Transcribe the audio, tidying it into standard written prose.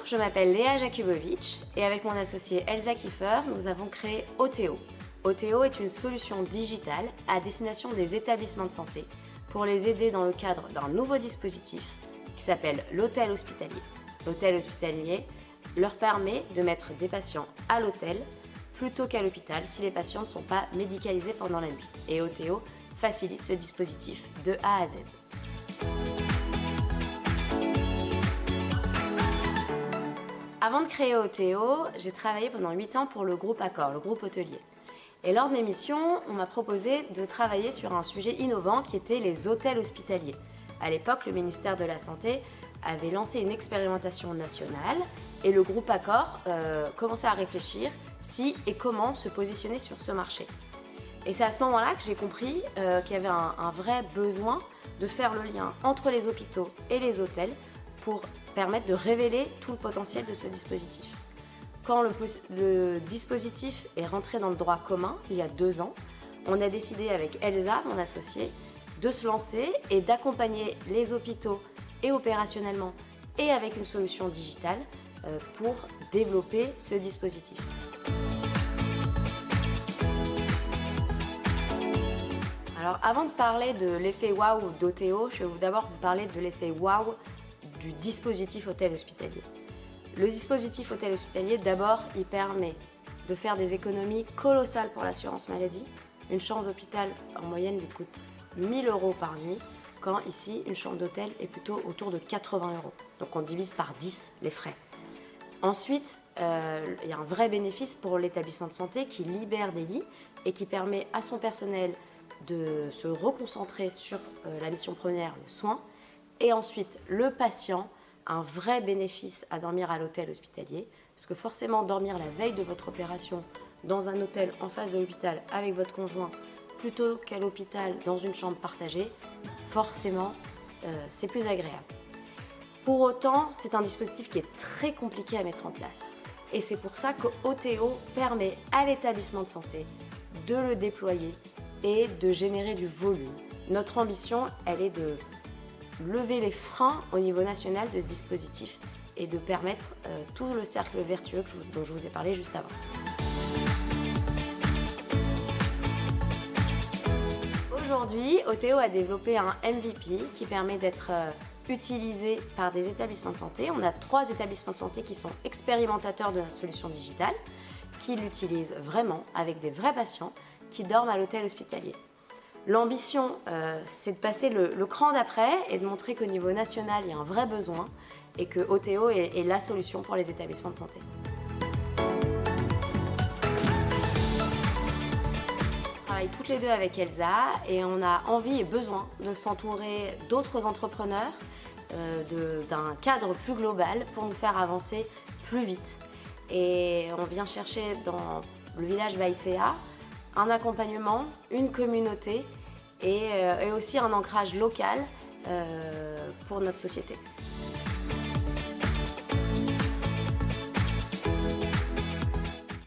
je m'appelle Léa Jakubovic et avec mon associée Elsa Kiefer, nous avons créé Oteo. Oteo est une solution digitale à destination des établissements de santé pour les aider dans le cadre d'un nouveau dispositif qui s'appelle l'hôtel hospitalier. L'hôtel hospitalier leur permet de mettre des patients à l'hôtel plutôt qu'à l'hôpital si les patients ne sont pas médicalisés pendant la nuit. Et Oteo facilite ce dispositif de A à Z. Avant de créer Oteo, j'ai travaillé pendant 8 ans pour le groupe Accor, le groupe hôtelier. Et lors de mes missions, on m'a proposé de travailler sur un sujet innovant qui était les hôtels hospitaliers. À l'époque, le ministère de la Santé avait lancé une expérimentation nationale et le groupe Accor commençait à réfléchir si et comment se positionner sur ce marché. Et c'est à ce moment-là que j'ai compris qu'il y avait un vrai besoin de faire le lien entre les hôpitaux et les hôtels pour permettre de révéler tout le potentiel de ce dispositif. Quand le dispositif est rentré dans le droit commun, il y a 2 ans, on a décidé avec Elsa, mon associée, de se lancer et d'accompagner les hôpitaux et opérationnellement et avec une solution digitale pour développer ce dispositif. Alors avant de parler de l'effet waouh d'Oteo, je vais d'abord vous parler de l'effet waouh du dispositif hôtel hospitalier. Le dispositif hôtel hospitalier, d'abord, il permet de faire des économies colossales pour l'assurance maladie. Une chambre d'hôpital, en moyenne, lui coûte 1 000 € par nuit, quand ici, une chambre d'hôtel est plutôt autour de 80 €. Donc on divise par 10 les frais. Ensuite, il y a un vrai bénéfice pour l'établissement de santé qui libère des lits et qui permet à son personnel de se reconcentrer sur la mission première, le soin. Et ensuite, le patient a un vrai bénéfice à dormir à l'hôtel hospitalier, parce que forcément, dormir la veille de votre opération dans un hôtel en face de l'hôpital avec votre conjoint, plutôt qu'à l'hôpital dans une chambre partagée, forcément, c'est plus agréable. Pour autant, c'est un dispositif qui est très compliqué à mettre en place. Et c'est pour ça que Oteo permet à l'établissement de santé de le déployer et de générer du volume. Notre ambition, elle est de lever les freins au niveau national de ce dispositif et de permettre tout le cercle vertueux dont je vous ai parlé juste avant. Aujourd'hui, Oteo a développé un MVP qui permet d'être utilisé par des établissements de santé. On a 3 établissements de santé qui sont expérimentateurs de notre solution digitale, qui l'utilisent vraiment avec des vrais patients qui dorment à l'hôtel hospitalier. L'ambition, c'est de passer le cran d'après et de montrer qu'au niveau national, il y a un vrai besoin et que Oteo est la solution pour les établissements de santé. On travaille toutes les deux avec Elsa et on a envie et besoin de s'entourer d'autres entrepreneurs, d'un cadre plus global pour nous faire avancer plus vite. Et on vient chercher dans le village Vaicea un accompagnement, une communauté et aussi un ancrage local pour notre société.